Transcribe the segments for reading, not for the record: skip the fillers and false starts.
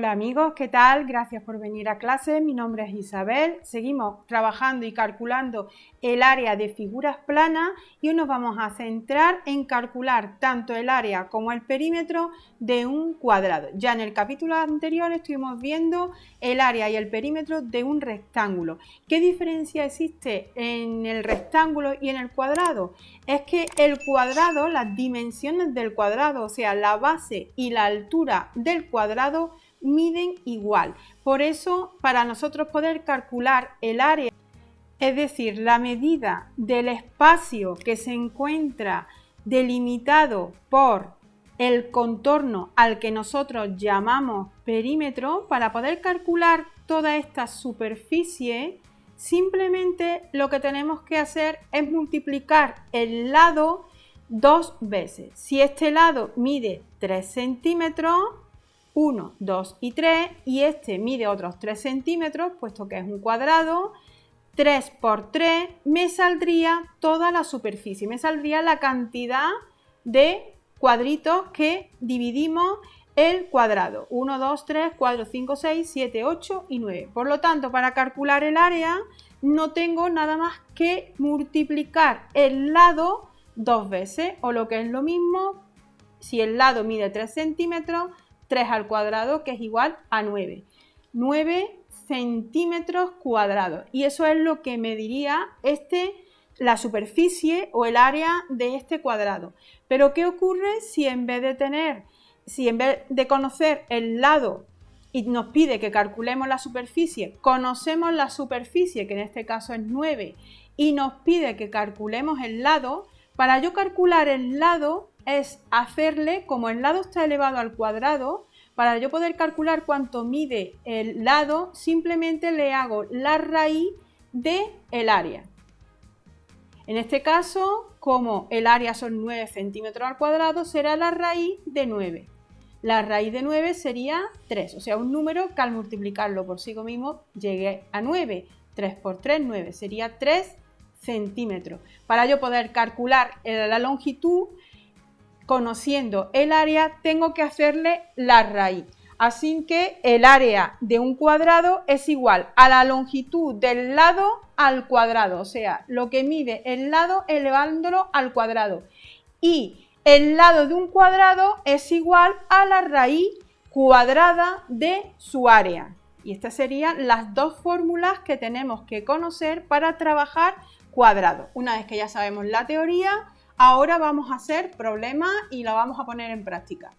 Hola amigos, ¿qué tal? Gracias por venir a clase. Mi nombre es Isabel. Seguimos trabajando y calculando el área de figuras planas y hoy nos vamos a centrar en calcular tanto el área como el perímetro de un cuadrado. Ya en el capítulo anterior estuvimos viendo el área y el perímetro de un rectángulo. ¿Qué diferencia existe en el rectángulo y en el cuadrado? Es que el cuadrado, las dimensiones del cuadrado, o sea, la base y la altura del cuadrado, miden igual. Por eso, para nosotros poder calcular el área, es decir, la medida del espacio que se encuentra delimitado por el contorno al que nosotros llamamos perímetro, para poder calcular toda esta superficie, simplemente lo que tenemos que hacer es multiplicar el lado dos veces. Si este lado mide 3 centímetros, 1, 2 y 3, y este mide otros 3 centímetros, puesto que es un cuadrado, 3 por 3 me saldría toda la superficie, me saldría la cantidad de cuadritos que dividimos el cuadrado. 1, 2, 3, 4, 5, 6, 7, 8 y 9. Por lo tanto, para calcular el área no tengo nada más que multiplicar el lado dos veces, o lo que es lo mismo, si el lado mide 3 centímetros, 3 al cuadrado, que es igual a 9. 9 centímetros cuadrados. Y eso es lo que mediría la superficie o el área de este cuadrado. Pero ¿qué ocurre si en vez de conocer el lado y nos pide que calculemos la superficie, conocemos la superficie, que en este caso es 9, y nos pide que calculemos el lado? Para yo calcular el lado es hacerle, como el lado está elevado al cuadrado, para yo poder calcular cuánto mide el lado, simplemente le hago la raíz del área. En este caso, como el área son 9 centímetros al cuadrado, será la raíz de 9. La raíz de 9 sería 3, o sea, un número que al multiplicarlo por sí mismo llegue a 9. 3 por 3, 9, sería 3 centímetros. Para yo poder calcular la longitud, conociendo el área, tengo que hacerle la raíz. Así que el área de un cuadrado es igual a la longitud del lado al cuadrado, o sea, lo que mide el lado elevándolo al cuadrado. Y el lado de un cuadrado es igual a la raíz cuadrada de su área. Y estas serían las dos fórmulas que tenemos que conocer para trabajar cuadrados. Una vez que ya sabemos la teoría, ahora vamos a hacer problemas y lo vamos a poner en práctica.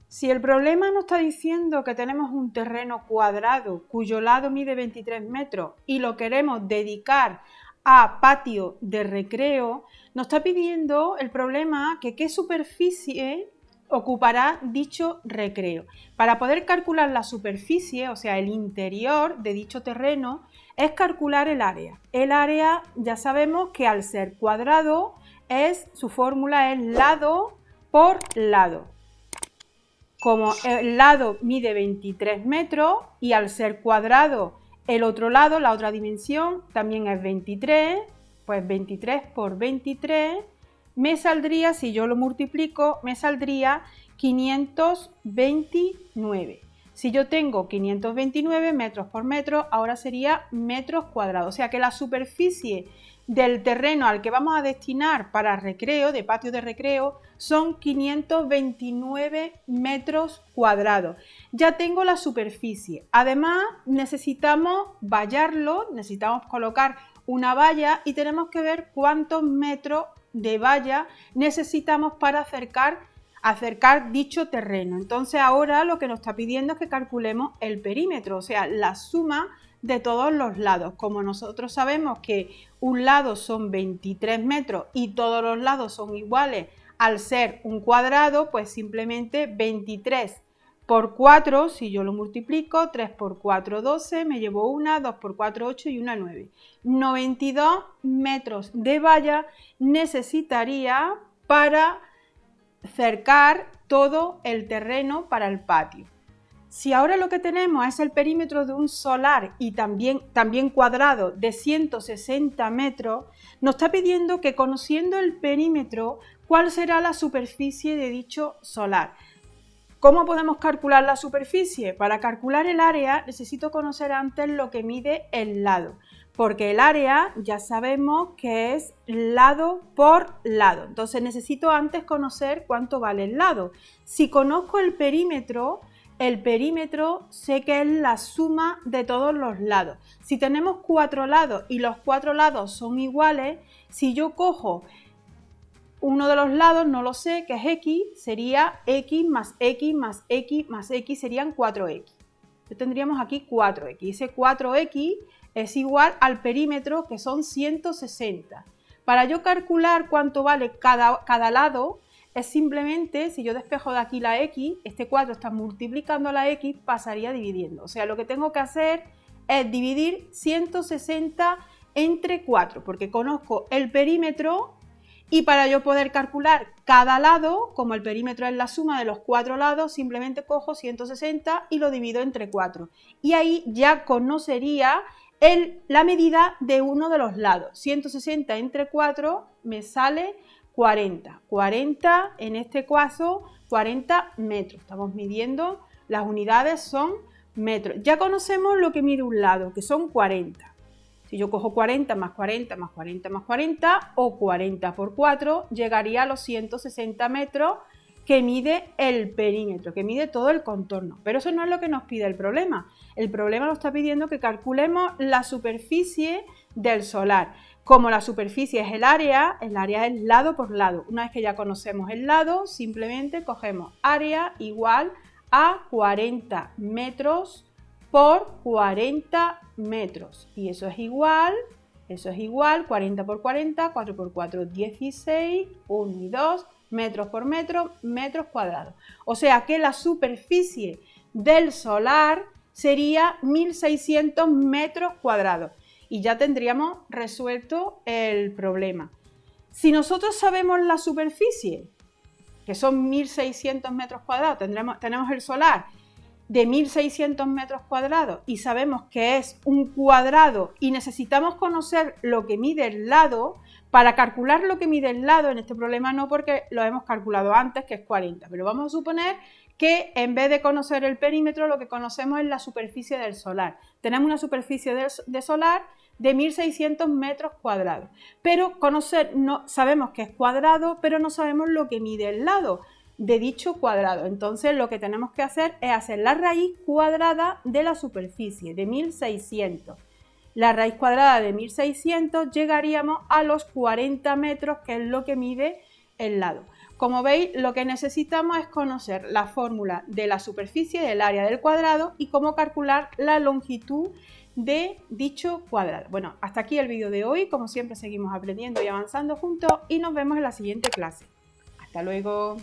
Si el problema nos está diciendo que tenemos un terreno cuadrado cuyo lado mide 23 metros y lo queremos dedicar a patio de recreo, nos está pidiendo el problema que qué superficie ocupará dicho recreo. Para poder calcular la superficie, o sea, el interior de dicho terreno, es calcular el área. El área ya sabemos que al ser cuadrado, su fórmula es lado por lado. Como el lado mide 23 metros y al ser cuadrado el otro lado, la otra dimensión, también es 23, pues 23 por 23 me saldría, si yo lo multiplico, me saldría 529. Si yo tengo 529 metros por metro, ahora sería metros cuadrados. O sea que la superficie del terreno al que vamos a destinar para recreo, de patio de recreo, son 529 metros cuadrados. Ya tengo la superficie. Además, necesitamos vallarlo, necesitamos colocar una valla y tenemos que ver cuántos metros de valla necesitamos para acercar dicho terreno. Entonces ahora lo que nos está pidiendo es que calculemos el perímetro, o sea, la suma de todos los lados. Como nosotros sabemos que un lado son 23 metros y todos los lados son iguales al ser un cuadrado, pues simplemente 23 por 4, si yo lo multiplico, 3 por 4, 12, me llevo una, 2 por 4, 8 y una 9. 92 metros de valla necesitaría para cercar todo el terreno para el patio. Si ahora lo que tenemos es el perímetro de un solar y también cuadrado de 160 metros, nos está pidiendo que, conociendo el perímetro, ¿cuál será la superficie de dicho solar? ¿Cómo podemos calcular la superficie? Para calcular el área necesito conocer antes lo que mide el lado, porque el área ya sabemos que es lado por lado. Entonces necesito antes conocer cuánto vale el lado. Si conozco el perímetro sé que es la suma de todos los lados. Si tenemos 4 lados y los 4 lados son iguales, si yo cojo uno de los lados, no lo sé, que es x, sería x más x más x más x, serían 4x. Entonces tendríamos aquí 4x. Ese 4x es igual al perímetro, que son 160. Para yo calcular cuánto vale cada lado, es simplemente, si yo despejo de aquí la x, este 4 está multiplicando la x, pasaría dividiendo. O sea, lo que tengo que hacer es dividir 160 entre 4, porque conozco el perímetro. Y para yo poder calcular cada lado, como el perímetro es la suma de los 4 lados, simplemente cojo 160 y lo divido entre 4. Y ahí ya conocería la medida de uno de los lados. 160 entre 4 me sale 40. 40, en este caso, 40 metros. Estamos midiendo, las unidades son metros. Ya conocemos lo que mide un lado, que son 40. Si yo cojo 40 más 40 más 40 más 40 o 40 por 4, llegaría a los 160 metros que mide el perímetro, que mide todo el contorno. Pero eso no es lo que nos pide el problema. El problema nos está pidiendo que calculemos la superficie del solar. Como la superficie es el área es lado por lado. Una vez que ya conocemos el lado, simplemente cogemos área igual a 40 metros por 40 metros. Y eso es igual, 40 por 40, 4 por 4, 16, 1 y 2, metros por metro, metros cuadrados. O sea que la superficie del solar sería 1600 metros cuadrados. Y ya tendríamos resuelto el problema. Si nosotros sabemos la superficie, que son 1600 metros cuadrados, tenemos el solar de 1600 metros cuadrados y sabemos que es un cuadrado y necesitamos conocer lo que mide el lado. Para calcular lo que mide el lado, en este problema no, porque lo hemos calculado antes, que es 40, pero vamos a suponer que en vez de conocer el perímetro, lo que conocemos es la superficie del solar. Tenemos una superficie de solar de 1600 metros cuadrados, pero sabemos que es cuadrado, pero no sabemos lo que mide el lado de dicho cuadrado. Entonces lo que tenemos que hacer es hacer la raíz cuadrada de la superficie de 1600. La raíz cuadrada de 1600 llegaríamos a los 40 metros, que es lo que mide el lado. Como veis, lo que necesitamos es conocer la fórmula de la superficie del área del cuadrado y cómo calcular la longitud de dicho cuadrado. Bueno, hasta aquí el vídeo de hoy. Como siempre, seguimos aprendiendo y avanzando juntos y nos vemos en la siguiente clase. Hasta luego.